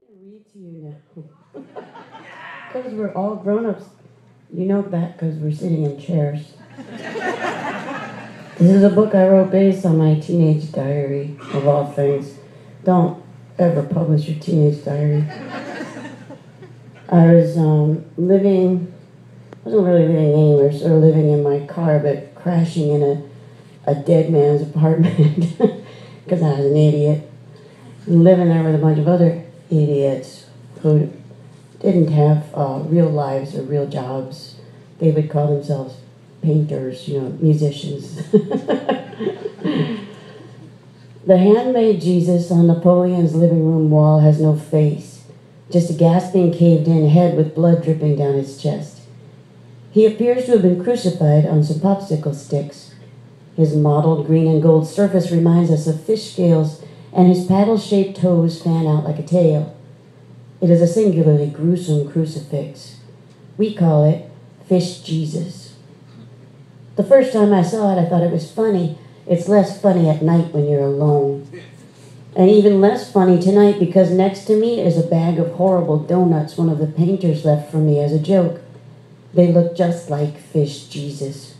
Read to you now. Because we're all grown-ups. You know that because we're sitting in chairs. This is a book I wrote based on my teenage diary, of all things. Don't ever publish your teenage diary. I was living, I wasn't really living anywhere, sort of living in my car, but crashing in a dead man's apartment because I was an idiot. Living there with a bunch of other idiots who didn't have real lives or real jobs. They would call themselves painters, musicians. The handmade Jesus on Napoleon's living room wall has no face, just a gasping, caved-in head with blood dripping down his chest. He appears to have been crucified on some popsicle sticks. His mottled green and gold surface reminds us of fish scales, and his paddle-shaped toes fan out like a tail. It is a singularly gruesome crucifix. We call it Fish Jesus. The first time I saw it, I thought it was funny. It's less funny at night when you're alone. And even less funny tonight because next to me is a bag of horrible donuts one of the painters left for me as a joke. They look just like Fish Jesus.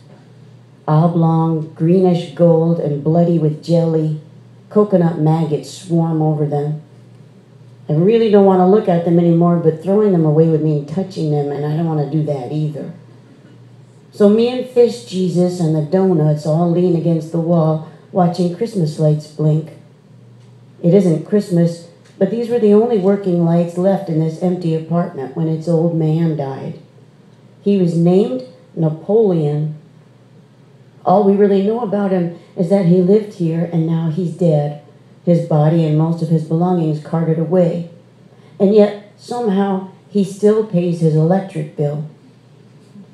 Oblong, greenish gold, and bloody with jelly. Coconut maggots swarm over them. I really don't want to look at them anymore, but throwing them away would mean touching them, and I don't want to do that either. So me and Fish Jesus and the donuts all lean against the wall, watching Christmas lights blink. It isn't Christmas, but these were the only working lights left in this empty apartment when its old man died. He was named Napoleon. All we really know about him is that he lived here and now he's dead, his body and most of his belongings carted away. And yet, somehow, he still pays his electric bill.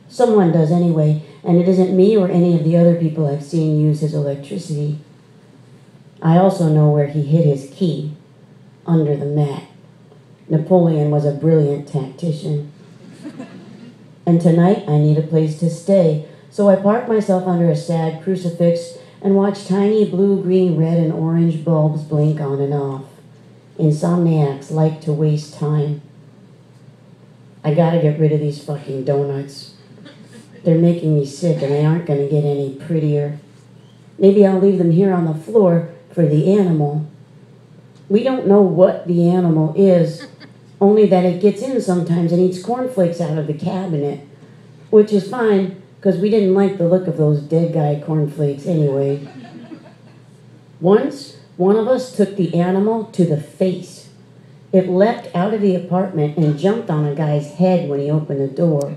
Someone does anyway, and it isn't me or any of the other people I've seen use his electricity. I also know where he hid his key, under the mat. Napoleon was a brilliant tactician. And tonight, I need a place to stay, so I park myself under a sad crucifix and watch tiny blue, green, red, and orange bulbs blink on and off. Insomniacs like to waste time. I gotta get rid of these fucking donuts. They're making me sick and they aren't gonna get any prettier. Maybe I'll leave them here on the floor for the animal. We don't know what the animal is, only that it gets in sometimes and eats cornflakes out of the cabinet, which is fine, because we didn't like the look of those dead guy cornflakes anyway. Once, one of us took the animal to the face. It leapt out of the apartment and jumped on a guy's head when he opened the door.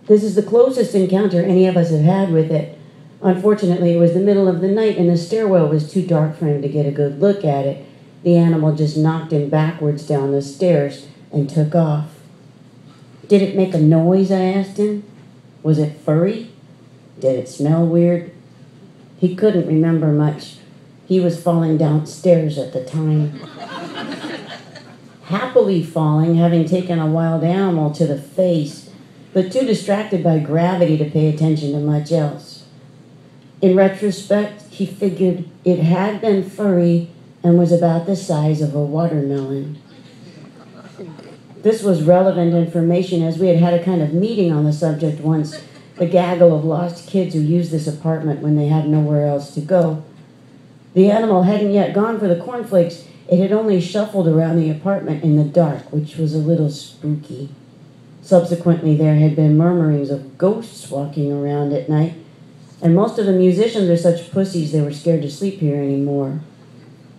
This is the closest encounter any of us have had with it. Unfortunately, it was the middle of the night and the stairwell was too dark for him to get a good look at it. The animal just knocked him backwards down the stairs and took off. Did it make a noise, I asked him. Was it furry? Did it smell weird? He couldn't remember much. He was falling downstairs at the time. Happily falling, having taken a wild animal to the face, but too distracted by gravity to pay attention to much else. In retrospect, he figured it had been furry and was about the size of a watermelon. This was relevant information as we had had a kind of meeting on the subject once, the gaggle of lost kids who used this apartment when they had nowhere else to go. The animal hadn't yet gone for the cornflakes. It had only shuffled around the apartment in the dark, which was a little spooky. Subsequently, there had been murmurings of ghosts walking around at night, and most of the musicians are such pussies they were scared to sleep here anymore.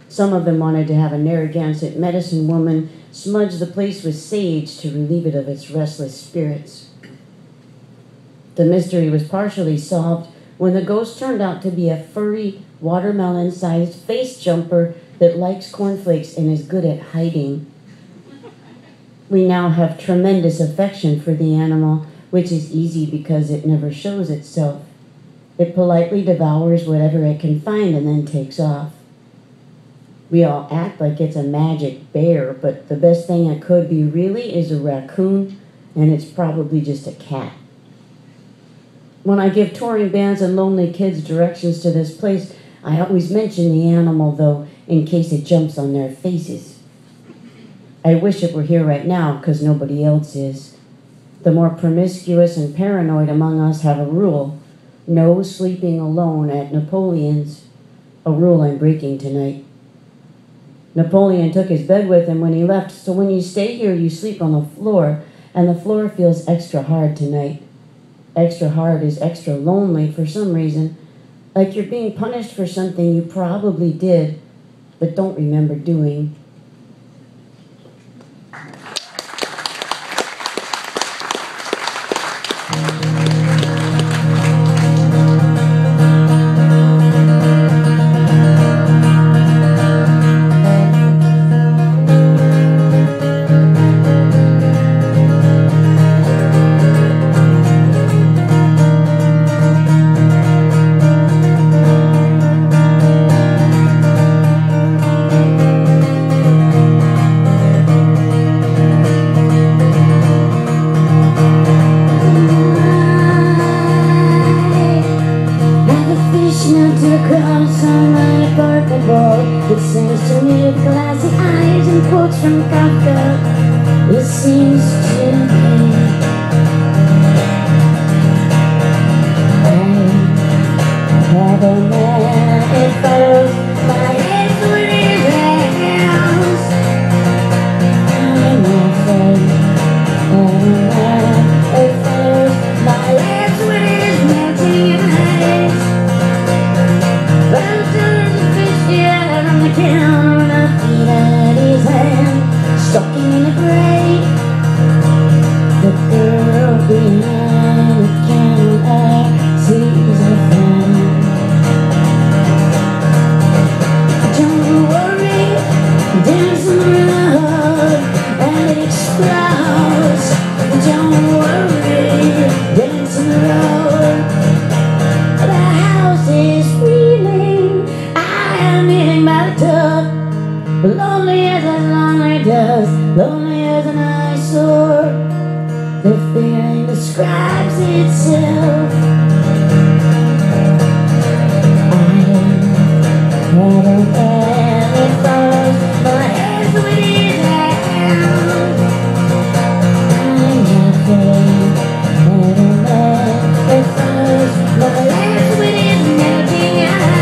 Some of them wanted to have a Narragansett medicine woman smudge the place with sage to relieve it of its restless spirits. The mystery was partially solved when the ghost turned out to be a furry, watermelon-sized face jumper that likes cornflakes and is good at hiding. We now have tremendous affection for the animal, which is easy because it never shows itself. It politely devours whatever it can find and then takes off. We all act like it's a magic bear, but the best thing it could be really is a raccoon, and it's probably just a cat. When I give touring bands and lonely kids directions to this place, I always mention the animal, though, in case it jumps on their faces. I wish it were here right now, 'cause nobody else is. The more promiscuous and paranoid among us have a rule: no sleeping alone at Napoleon's, a rule I'm breaking tonight. Napoleon took his bed with him when he left, so when you stay here, you sleep on the floor, and the floor feels extra hard tonight. Extra hard is extra lonely for some reason, like you're being punished for something you probably did, but don't remember doing. It seems to me with glassy eyes and quotes from Kafka. It seems to me I have a man, it follows my head with his hands. I'm afraid of a man, it follows my head with his melting eyes. On the counter and I feet at his hand, stalking in the grave. The girl behind the counter sees a friend. Don't worry, dancing around and it explodes. Don't worry, dancing around. The house is reeling. I'm hitting by the tub. Lonely as a lonely does, lonely as an eyesore. The feeling describes itself. I am a man that follows my hands with his hands. I'm afraid of a man that follows my hands with his melting eyes.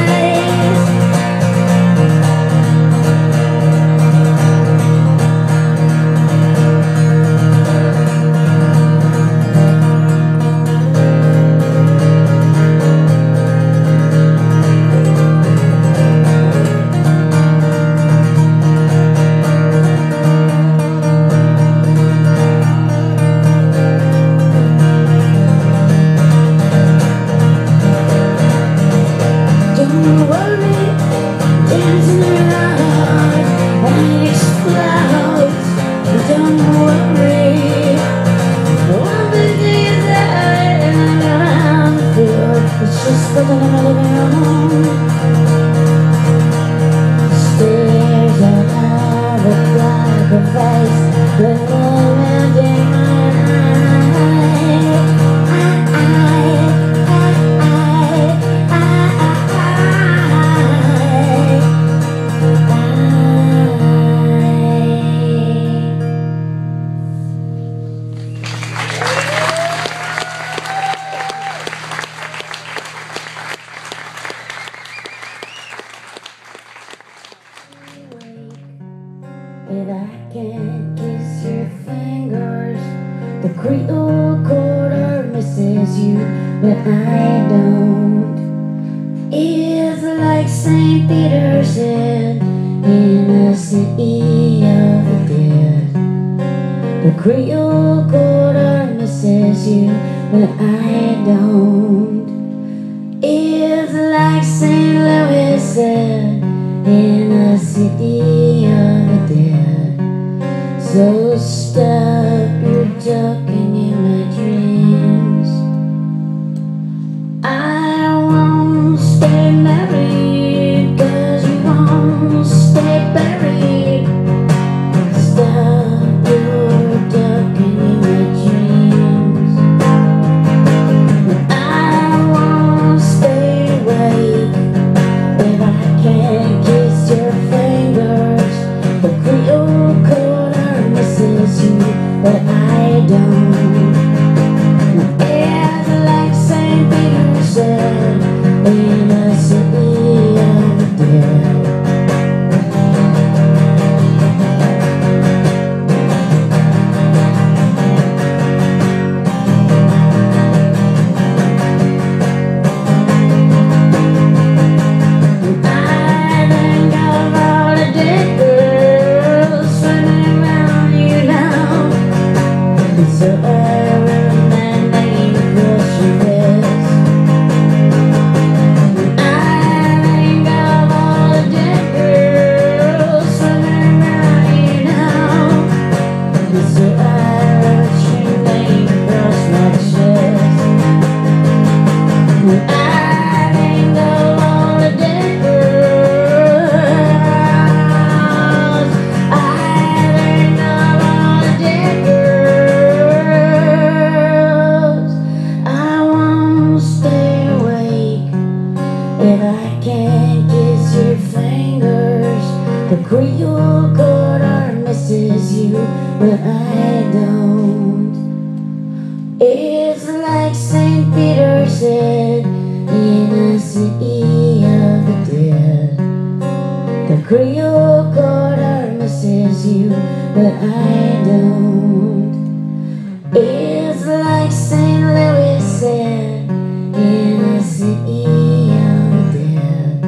If I can't kiss your fingers, the Creole quarter misses you, but I don't. It's like St. Peter said, in a city of the dead. The Creole quarter misses you, but I don't. It's like St. Louis said, in a city of the dead. So stop your talking in my dreams. I won't stay married, 'cause you won't stay buried. Stop your talking in my dreams. I won't stay awake if I can't kiss your fingers. The Creole quarter So I wrote my name across your wrist. I think of all the dead girls swimming around you now. So I wrote your name across my chest. I think of all the dead girls. I think of all the dead girls. I won't stay awake if I can't kiss your fingers. The Creole quarter misses you, but I don't. It's like St. Peter said in a city of the dead. The Creole quarter misses you, but I don't. It's like St. Louis said in a city of the dead.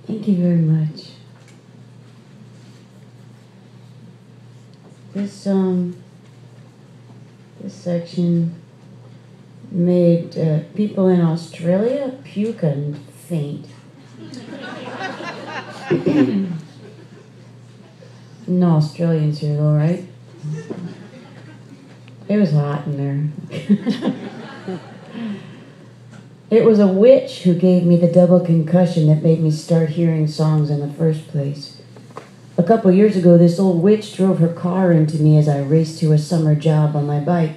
Thank you very much. This section made people in Australia puke and faint. No Australians here though, right? It was hot in there. It was a witch who gave me the double concussion that made me start hearing songs in the first place. A couple years ago, this old witch drove her car into me as I raced to a summer job on my bike.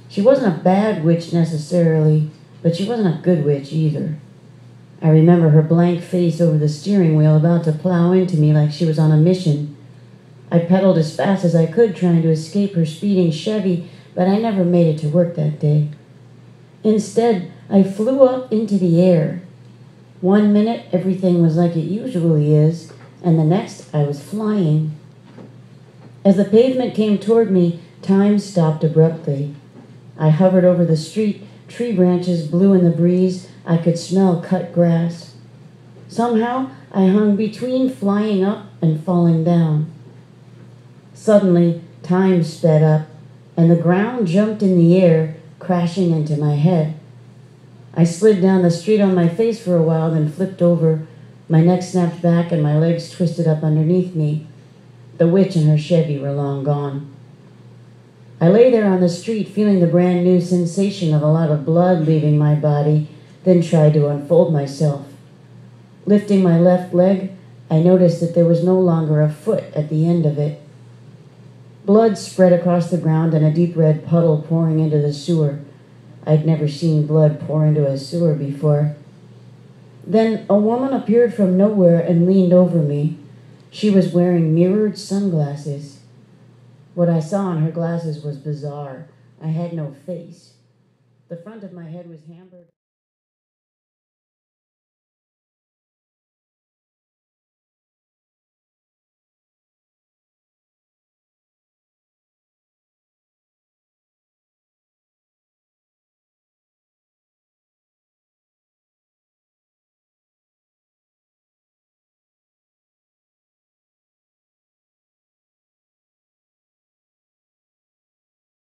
She wasn't a bad witch necessarily, but she wasn't a good witch either. I remember her blank face over the steering wheel about to plow into me like she was on a mission. I pedaled as fast as I could trying to escape her speeding Chevy, but I never made it to work that day. Instead, I flew up into the air. 1 minute, everything was like it usually is, and the next, I was flying. As the pavement came toward me, time stopped abruptly. I hovered over the street, tree branches blew in the breeze, I could smell cut grass. Somehow, I hung between flying up and falling down. Suddenly, time sped up, and the ground jumped in the air, crashing into my head. I slid down the street on my face for a while, then flipped over. My neck snapped back and my legs twisted up underneath me. The witch and her Chevy were long gone. I lay there on the street, feeling the brand new sensation of a lot of blood leaving my body, then tried to unfold myself. Lifting my left leg, I noticed that there was no longer a foot at the end of it. Blood spread across the ground and a deep red puddle pouring into the sewer. I'd never seen blood pour into a sewer before. Then a woman appeared from nowhere and leaned over me. She was wearing mirrored sunglasses. What I saw in her glasses was bizarre. I had no face. The front of my head was hammered.